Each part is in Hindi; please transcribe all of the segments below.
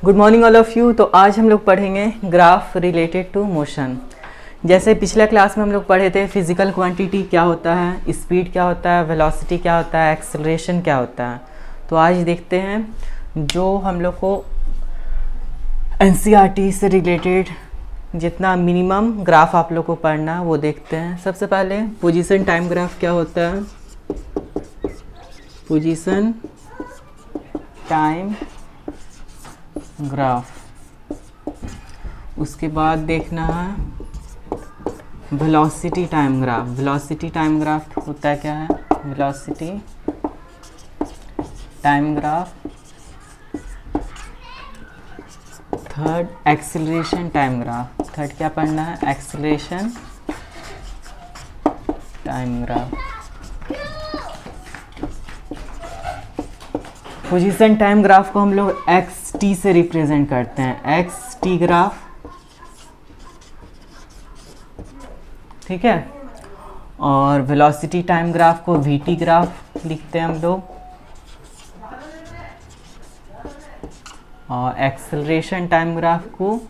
Good morning all of you. तो आज हम लोग पढ़ेंगे ग्राफ रिलेटेड टू मोशन। जैसे पिछले क्लास में हम लोग पढ़े थे फिजिकल क्वांटिटी क्या होता है, स्पीड क्या होता है, वेलोसिटी क्या होता है, एक्सेलरेशन क्या होता है। तो आज देखते हैं जो हम लोग को एनसीईआरटी से रिलेटेड जितना मिनिमम ग्राफ आप लोग को पढ़ना वो देखते हैं। सबसे पहले पोजीशन टाइम ग्राफ क्या होता है, पोजीशन टाइम ग्राफ। उसके बाद देखना है velocity time graph. Velocity time graph होता है क्या है, velocity time graph. Third acceleration time graph. Third क्या पढ़ना है, acceleration time graph. Position time graph को हम लोग एक्स टी से रिप्रेजेंट करते हैं, एक्स टी ग्राफ, ठीक है। और वेलोसिटी टाइम ग्राफ को वी टी ग्राफ लिखते हैं हम लोग, और एक्सेलरेशन टाइम ग्राफ को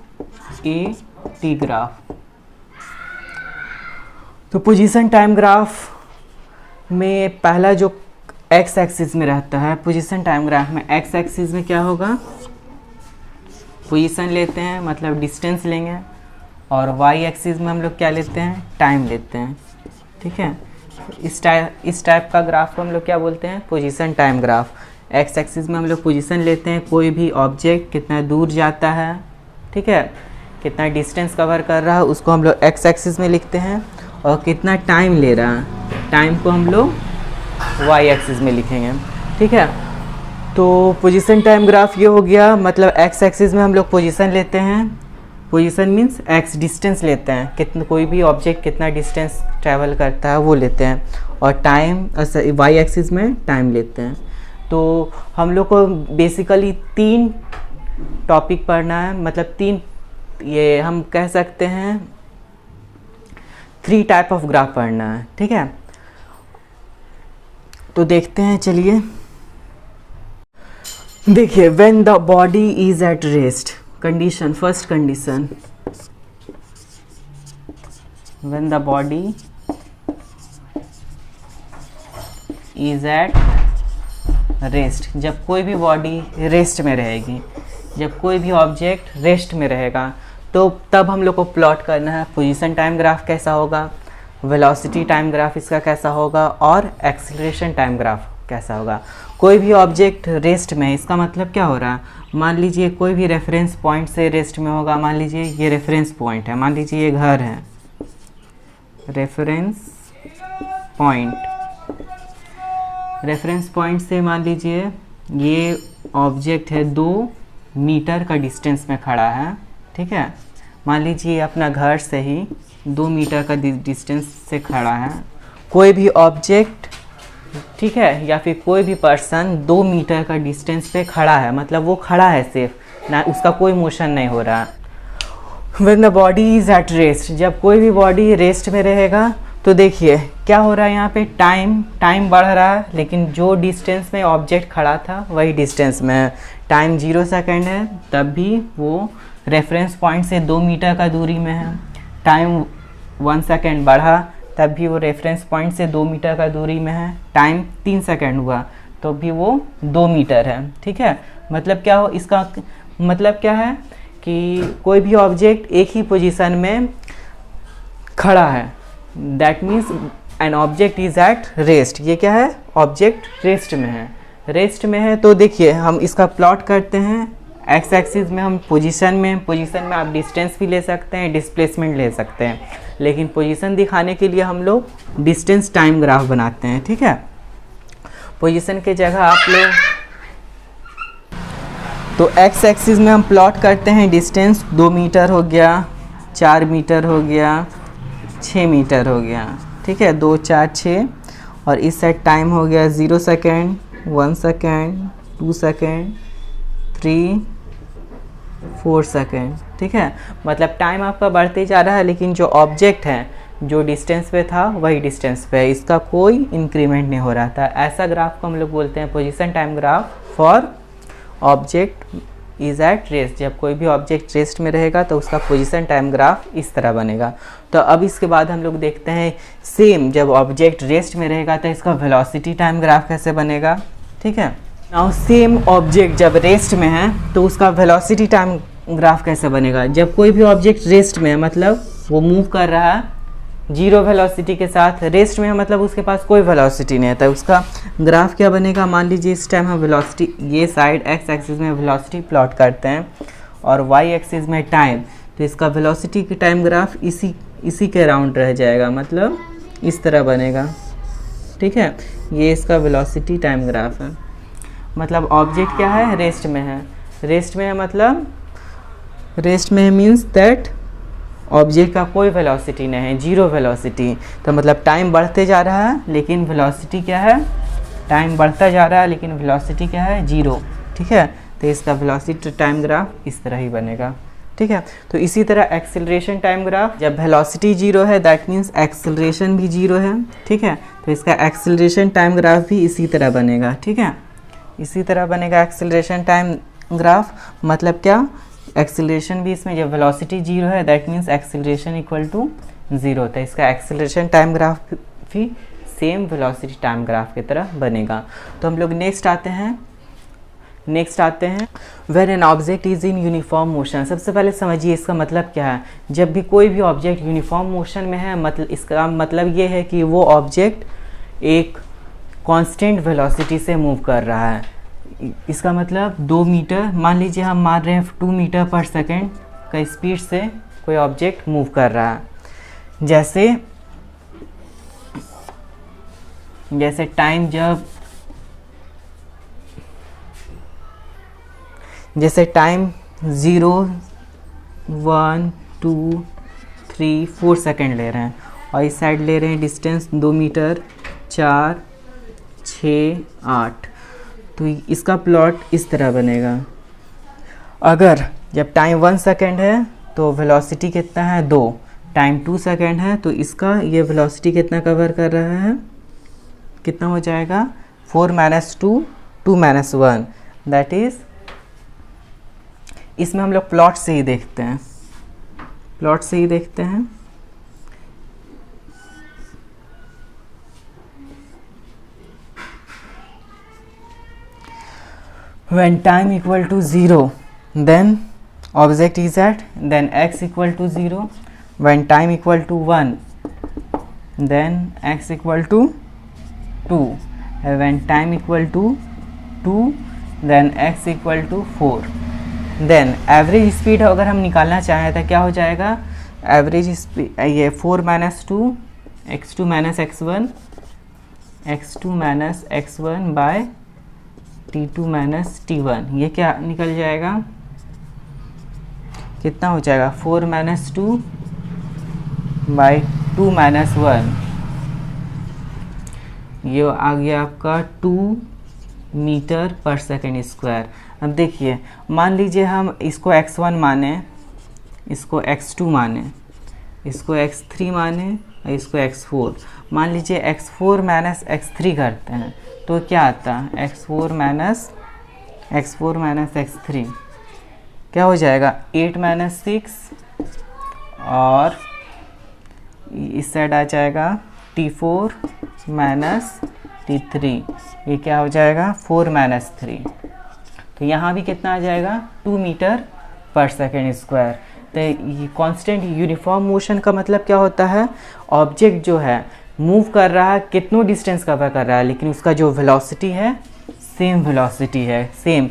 ए टी ग्राफ। तो पोजीशन टाइम ग्राफ में पहला जो एक्स एक्सिस में रहता है, पोजीशन टाइम ग्राफ में एक्स एक्सिस में क्या होगा, पोजीशन लेते हैं मतलब डिस्टेंस लेंगे, और वाई एक्सिस में हम लोग क्या लेते हैं, टाइम लेते हैं, ठीक है। इस टाइप का ग्राफ को हम लोग क्या बोलते हैं, position time graph. X axis में हम लोग पोजीशन लेते हैं, कोई भी ऑब्जेक्ट कितना दूर जाता है, ठीक है, कितना डिस्टेंस कवर कर रहा है उसको हम लोग एक्स एक्सिस में लिखते हैं, और कितना टाइम ले रहा है टाइम को हम लोग वाई एक्सिस में लिखेंगे, ठीक है। तो पोजीशन टाइम ग्राफ ये हो गया, मतलब एक्स एक्सिस में हम लोग पोजीशन लेते हैं, पोजीशन मींस एक्स डिस्टेंस लेते हैं, कितना कोई भी ऑब्जेक्ट कितना डिस्टेंस ट्रैवल करता है वो लेते हैं, और टाइम वाई एक्सिस में टाइम लेते हैं। तो हम लोग को बेसिकली तीन टॉपिक पढ़ना है, मतलब तीन, ये हम कह सकते हैं 3 टाइप ऑफ ग्राफ पढ़ना है, ठीक है। तो देखते हैं, चलिए देखिए, when the body is at rest condition, first condition, when the body is at rest, जब कोई भी बॉडी रेस्ट में रहेगी, जब कोई भी ऑब्जेक्ट रेस्ट में रहेगा, तो तब हम लोग को प्लॉट करना है पोजीशन टाइम ग्राफ कैसा होगा, वेलोसिटी टाइम ग्राफ इसका कैसा होगा, और एक्सेलरेशन टाइम ग्राफ कैसा होगा। कोई भी ऑब्जेक्ट रेस्ट में है, इसका मतलब क्या हो रहा है, मान लीजिए कोई भी रेफरेंस पॉइंट से रेस्ट में होगा, मान लीजिए ये रेफरेंस पॉइंट है, मान लीजिए ये घर है, रेफरेंस पॉइंट, रेफरेंस पॉइंट से मान लीजिए ये ऑब्जेक्ट है 2 मीटर का डिस्टेंस में खड़ा है, ठीक है। मान लीजिए अपना घर से ही 2 मीटर का डिस्टेंस से खड़ा है, कोई भी ऑब्जेक्ट, ठीक है, या फिर कोई भी पर्सन 2 मीटर का डिस्टेंस पे खड़ा है, मतलब वो खड़ा है सिर्फ ना, उसका कोई मोशन नहीं हो रहा। When the body is at rest, जब कोई भी बॉडी रेस्ट में रहेगा, तो देखिए क्या हो रहा है यहाँ पे, टाइम बढ़ रहा है, लेकिन जो डिस्टेंस में ऑब्जेक्ट खड़ा था वही डिस्टेंस में है। टाइम 0 सेकेंड है, तब भी वो रेफरेंस पॉइंट से 2 मीटर का दूरी में है। टाइम 1 सेकेंड बढ़ा, तब भी वो रेफरेंस पॉइंट से 2 मीटर का दूरी में है। टाइम 3 सेकेंड हुआ तो भी वो 2 मीटर है, ठीक है। मतलब क्या हो, इसका मतलब क्या है कि कोई भी ऑब्जेक्ट एक ही पोजीशन में खड़ा है, that means an object is at rest. ये क्या है, ऑब्जेक्ट रेस्ट में है, रेस्ट में है। तो देखिए हम इसका प्लॉट करते हैं, एक्स एक्सिस में हम पोजीशन में आप डिस्टेंस भी ले सकते हैं, डिस्प्लेसमेंट ले सकते हैं, लेकिन पोजीशन दिखाने के लिए हम लोग डिस्टेंस टाइम ग्राफ बनाते हैं, ठीक है। पोजीशन के जगह आप लोग, तो एक्स एक्सिस में हम प्लॉट करते हैं डिस्टेंस, 2 मीटर हो गया, 4 मीटर हो गया, 6 मीटर हो गया, ठीक है, 2 4 6, और इस साइड टाइम हो गया 0 सेकेंड, 1 सेकेंड, 2 सेकेंड, 3 4 सेकेंड, ठीक है। मतलब टाइम आपका बढ़ते जा रहा है, लेकिन जो ऑब्जेक्ट है जो डिस्टेंस पे था वही डिस्टेंस पे है, इसका कोई इंक्रीमेंट नहीं हो रहा था। ऐसा ग्राफ को हम लोग बोलते हैं position time graph for object is at rest, जब कोई भी ऑब्जेक्ट रेस्ट में रहेगा तो उसका पोजीशन टाइम ग्राफ इस तरह बनेगा। तो अब इसके बाद हम लोग देखते हैं सेम जब ऑब्जेक्ट रेस्ट में रहेगा तो इसका वेलोसिटी टाइम ग्राफ कैसे बनेगा। ठीक है, नाउ सेम ऑब्जेक्ट जब रेस्ट में है तो उसका वेलोसिटी टाइम ग्राफ कैसे बनेगा। जब कोई भी ऑब्जेक्ट रेस्ट में है मतलब वो मूव कर रहा है जीरो वेलोसिटी के साथ, रेस्ट में है मतलब उसके पास कोई वेलोसिटी नहीं है, तो उसका ग्राफ क्या बनेगा। मान लीजिए इस टाइम हम वेलोसिटी, ये साइड एक्स एक्सिस में वेलोसिटी प्लॉट करते हैं और वाई एक्सिस में टाइम, तो इसका वेलोसिटी की टाइम ग्राफ इसी के अराउंड रह जाएगा, मतलब इस तरह बनेगा। ठीक है, ये इसका वेलोसिटी टाइम ग्राफ है। मतलब ऑब्जेक्ट क्या है, रेस्ट में है। रेस्ट में है मतलब रेस्ट में मीन्स दैट ऑब्जेक्ट का कोई वेलोसिटी नहीं है, जीरो वेलोसिटी। तो मतलब टाइम बढ़ते जा रहा है लेकिन वेलोसिटी क्या है, टाइम बढ़ता जा रहा है लेकिन वेलोसिटी क्या है, जीरो। ठीक है, तो इसका वेलोसिटी टाइम ग्राफ इस तरह ही बनेगा। ठीक है, तो इसी तरह एक्सेलरेशन टाइम ग्राफ, जब वेलोसिटी जीरो है दैट मीन्स एक्सेलरेशन भी जीरो है। ठीक है, तो इसका एक्सेलरेशन टाइम ग्राफ भी इसी तरह बनेगा। ठीक है, इसी तरह बनेगा एक्सेलरेशन टाइम ग्राफ। मतलब क्या, एक्सेलरेशन भी इसमें जब वेलोसिटी जीरो है that means acceleration equal to zero, तो इसका एक्सेलरेशन टाइम ग्राफ भी सेम वेलोसिटी टाइम ग्राफ की तरह बनेगा। तो हम लोग नेक्स्ट आते हैं where an object is in uniform motion. सबसे पहले समझिए इसका मतलब क्या है। जब भी कोई भी ऑब्जेक्ट यूनिफॉर्म मोशन में है मतलब इसका मतलब ये है कि वो ऑब्जेक्ट एक कांस्टेंट वेलोसिटी से मूव कर रहा है। इसका मतलब 2 मीटर, मान लीजिए हम मान रहे हैं 2 मीटर पर सेकेंड का स्पीड से कोई ऑब्जेक्ट मूव कर रहा है। जैसे टाइम जैसे टाइम 0, 1, 2, 3, 4 सेकेंड ले रहे हैं और इस साइड ले रहे हैं डिस्टेंस 2 मीटर, 4, 6, 8, तो इसका प्लॉट इस तरह बनेगा। अगर जब टाइम 1 सेकेंड है तो वेलोसिटी कितना है 2, टाइम 2 सेकेंड है तो इसका ये वेलोसिटी कितना कवर कर रहा है, कितना हो जाएगा 4 - 2, 2 - 1, दैट इज़, इसमें हम लोग प्लॉट से ही देखते हैं, When time equal to 0 then object is at, then x equal to 0. When time equal to 1 then x equal to 2. When time equal to 2 then x equal to 4. Then average speed अगर हम निकालना चाहें तो क्या हो जाएगा, एवरेज स्पीड ये 4 - 2 x2 - x1 by t2 - t1, ये क्या निकल जाएगा, कितना हो जाएगा 4 - 2 by 2 - 1, ये आ गया आपका 2 मीटर पर सेकेंड स्क्वायर। अब देखिए, मान लीजिए हम इसको x1 माने, इसको x2 माने, इसको x3 माने और इसको x4। मान लीजिए x4 - x3 करते हैं तो क्या आता है, x4 - x3 क्या हो जाएगा 8 - 6 और इस साइड आ जाएगा t4 - t3, ये क्या हो जाएगा 4 - 3, तो यहाँ भी कितना आ जाएगा 2 मीटर पर सेकेंड स्क्वायर। तो ये कांस्टेंट यूनिफॉर्म मोशन का मतलब क्या होता है, ऑब्जेक्ट जो है मूव कर रहा है, कितनों डिस्टेंस कवर कर रहा है, लेकिन उसका जो वेलोसिटी है सेम वेलोसिटी है, सेम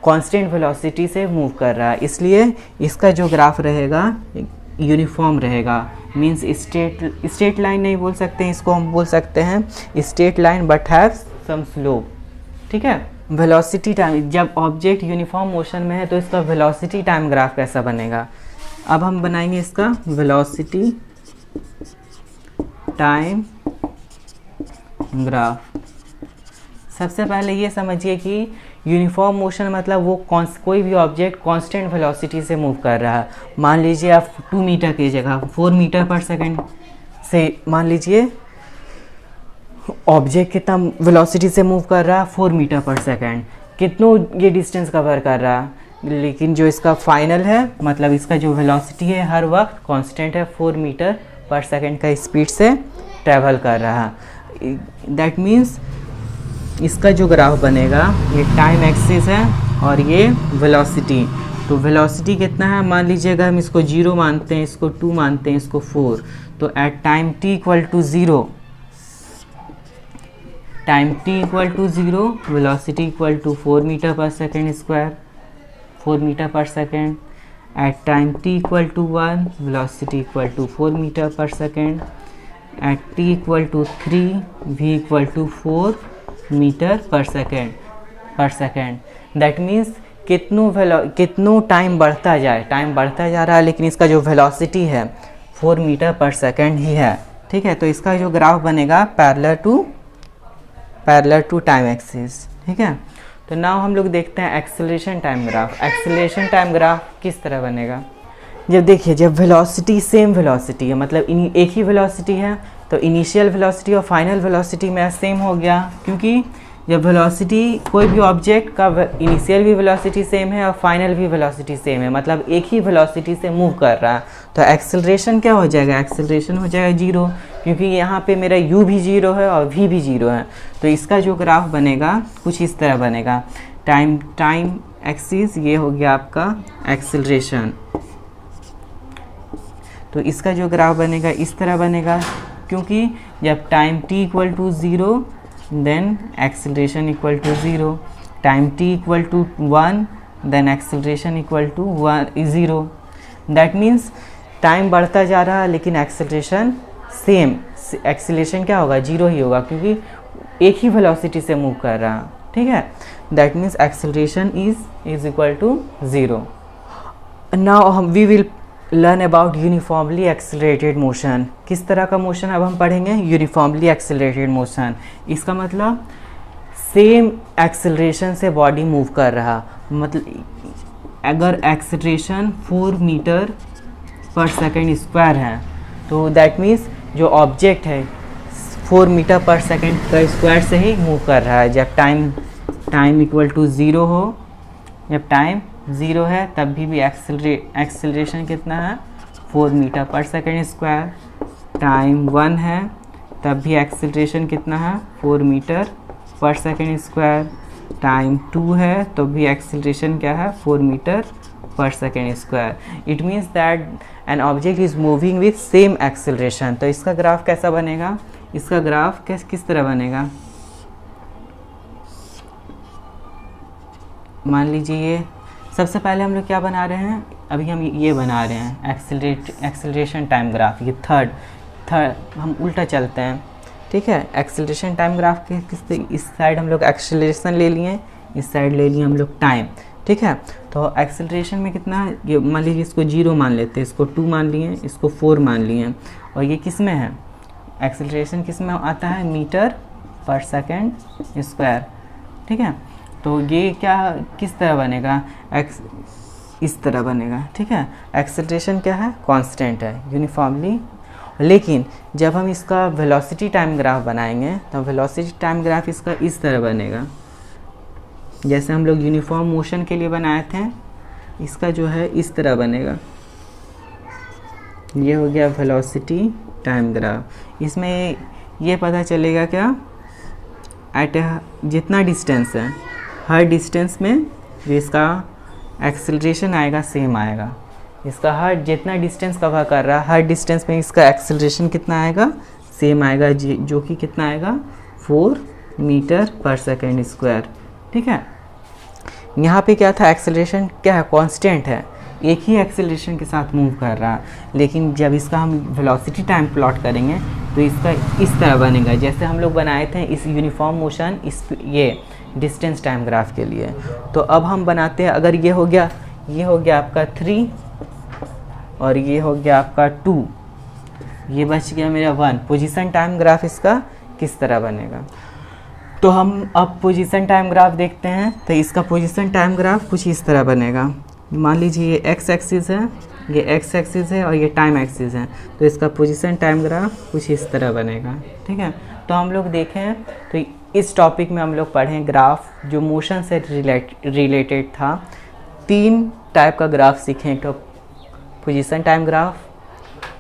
कांस्टेंट वेलोसिटी से मूव कर रहा है, इसलिए इसका जो ग्राफ रहेगा यूनिफॉर्म रहेगा। मींस स्ट्रेट लाइन नहीं बोल सकते हैं, इसको हम बोल सकते हैं straight line but have some slope. ठीक है, वेलोसिटी टाइम, जब ऑब्जेक्ट यूनिफॉर्म मोशन में है तो इसका वेलोसिटी टाइम ग्राफ कैसा बनेगा। अब हम बनाएंगे इसका वेलोसिटी टाइम ग्राफ। सबसे पहले ये समझिए कि यूनिफॉर्म मोशन मतलब वो कोई भी ऑब्जेक्ट कांस्टेंट वेलोसिटी से मूव कर रहा है। मान लीजिए आप 2 मीटर की जगह 4 मीटर पर सेकेंड से, मान लीजिए ऑब्जेक्ट कितना वेलोसिटी से मूव कर रहा है 4 मीटर पर सेकेंड, कितनों ये डिस्टेंस कवर कर रहा है, लेकिन जो इसका फाइनल है, मतलब इसका जो वेलोसिटी है हर वक्त कांस्टेंट है, 4 मीटर पर सेकंड का स्पीड से ट्रैवल कर रहा है। दैट मीन्स इसका जो ग्राफ बनेगा, ये टाइम एक्सिस है और ये वेलोसिटी। तो वेलोसिटी कितना है, मान लीजिएगा हम इसको 0 मानते हैं, इसको 2 मानते हैं, इसको 4, तो at time t equal to 0, time t equal to 0, velocity equal to 4 metre per second square, 4 metre per second. At time t equal to 1, velocity equal to 4 metre per second. At t equal to 3, v equal to 4 metre per second. That means कितनों टाइम बढ़ता जाए, टाइम बढ़ता जा रहा है, लेकिन इसका जो वेलोसिटी है 4 मीटर पर सेकेंड ही है। ठीक है, तो इसका जो ग्राफ बनेगा पैरेलल टू टाइम एक्सिस। ठीक है, तो नाउ हम लोग देखते हैं acceleration time graph. Acceleration time graph किस तरह बनेगा, जब देखिए जब वेलोसिटी सेम वेलोसिटी है, मतलब एक ही वेलोसिटी है, तो इनिशियल वेलोसिटी और फाइनल वेलोसिटी में सेम हो गया, क्योंकि जब वेलोसिटी कोई भी ऑब्जेक्ट का इनिशियल भी वेलोसिटी सेम है और फाइनल भी वेलोसिटी सेम है, मतलब एक ही वेलोसिटी से मूव कर रहा है, तो एक्सेलरेशन क्या हो जाएगा, एक्सेलरेशन हो जाएगा 0, क्योंकि यहाँ पे मेरा u भी 0 है और v भी 0 है। तो इसका जो ग्राफ बनेगा कुछ इस तरह बनेगा, टाइम एक्सिस, ये हो गया आपका एक्सेलरेशन। तो इसका जो ग्राफ बनेगा इस तरह बनेगा, क्योंकि जब time t equal to 0, then acceleration equal to 0, time t equal to 1, then acceleration equal to 0। That means time बढ़ता जा रहा है लेकिन एक्सेलरेशन सेम, एक्सेलरेशन क्या होगा, 0 ही होगा, क्योंकि एक ही वेलोसिटी से मूव कर रहा है। ठीक है, that means acceleration is equal to 0। Now we will learn about uniformly accelerated motion. किस तरह का मोशन अब हम पढ़ेंगे, यूनिफॉर्मली एक्सेलरेटेड मोशन। इसका मतलब सेम एक्सेलरेशन से बॉडी मूव कर रहा, मतलब अगर acceleration 4 metre per second square है, तो दैट मीन्स जो ऑब्जेक्ट है 4 मीटर पर सेकेंड का स्क्वायर से ही मूव कर रहा है। जब टाइम इक्वल टू 0 हो, जब टाइम 0 है तब भी एक्सेलरेशन कितना है, 4 metre per second square. Time 1 है तब भी एक्सेलरेशन कितना है, 4 metre per second square. Time 2 है तो भी एक्सेलरेशन क्या है, 4 metre per second square. It means that an object is moving with same acceleration. तो इसका ग्राफ कैसा बनेगा, इसका ग्राफ किस तरह बनेगा, मान लीजिए सबसे पहले हम लोग क्या बना रहे हैं, अभी हम ये बना रहे हैं एक्सेलरेशन टाइम ग्राफ। ये थर्ड हम उल्टा चलते हैं। ठीक है, एक्सेलरेशन टाइम ग्राफ के इस साइड हम लोग एक्सेलरेशन ले लिए, इस साइड ले लिए हम लोग टाइम। ठीक है, तो एक्सेलरेशन में कितना, ये मान लीजिए इसको 0 मान लेते हैं, इसको 2 मान लिए, इसको 4 मान लिए, और ये किस में है, एक्सेलरेशन किस में आता है, मीटर पर सेकेंड स्क्वायर। ठीक है, तो ये क्या किस तरह बनेगा, इस तरह बनेगा। ठीक है, एक्सेलरेशन क्या है, कांस्टेंट है यूनिफॉर्मली। लेकिन जब हम इसका वेलोसिटी टाइम ग्राफ बनाएंगे तो वेलोसिटी टाइम ग्राफ इसका इस तरह बनेगा, जैसे हम लोग यूनिफॉर्म मोशन के लिए बनाए थे, इसका जो है इस तरह बनेगा। ये हो गया वेलोसिटी टाइम ग्राफ। इसमें ये पता चलेगा क्या, एट जितना डिस्टेंस है, हर डिस्टेंस में जो इसका एक्सेलरेशन आएगा सेम आएगा। इसका हर जितना डिस्टेंस कवर कर रहा है, हर डिस्टेंस में इसका एक्सेलरेशन कितना आएगा, सेम आएगा, जो कि कितना आएगा, 4 मीटर पर सेकेंड स्क्वायर। ठीक है, यहाँ पे क्या था, एक्सेलरेशन क्या है, कांस्टेंट है, एक ही एक्सेलरेशन के साथ मूव कर रहा है। लेकिन जब इसका हम वेलोसिटी टाइम प्लॉट करेंगे तो इसका इस तरह बनेगा, जैसे हम लोग बनाए थे इस यूनिफॉर्म मोशन इस ये डिस्टेंस टाइम ग्राफ के लिए। तो अब हम बनाते हैं, अगर ये हो गया आपका 3 और ये हो गया आपका 2, ये बच गया मेरा 1। पोजीशन टाइम ग्राफ इसका किस तरह बनेगा, तो हम अब पोजीशन टाइम ग्राफ देखते हैं। तो इसका पोजीशन टाइम ग्राफ कुछ इस तरह बनेगा। मान लीजिए ये एक्स एक्सिस है, ये एक्स एक्सिस है और ये टाइम एक्सिस है, तो इसका पोजीशन टाइम ग्राफ कुछ इस तरह बनेगा। ठीक है, तो हम लोग देखें तो इस टॉपिक में हम लोग पढ़ें ग्राफ जो मोशन से रिलेटेड था, 3 टाइप का ग्राफ सीखें। एक तो position time graph,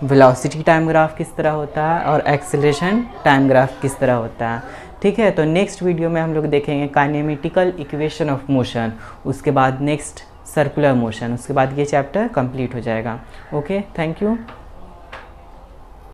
velocity time graph किस तरह होता है, और एक्सेलरेशन टाइम ग्राफ किस तरह होता है। ठीक है, तो नेक्स्ट वीडियो में हम लोग देखेंगे काइनेमेटिकल इक्वेशन ऑफ मोशन, उसके बाद नेक्स्ट सर्कुलर मोशन, उसके बाद ये चैप्टर कंप्लीट हो जाएगा। Okay, thank you.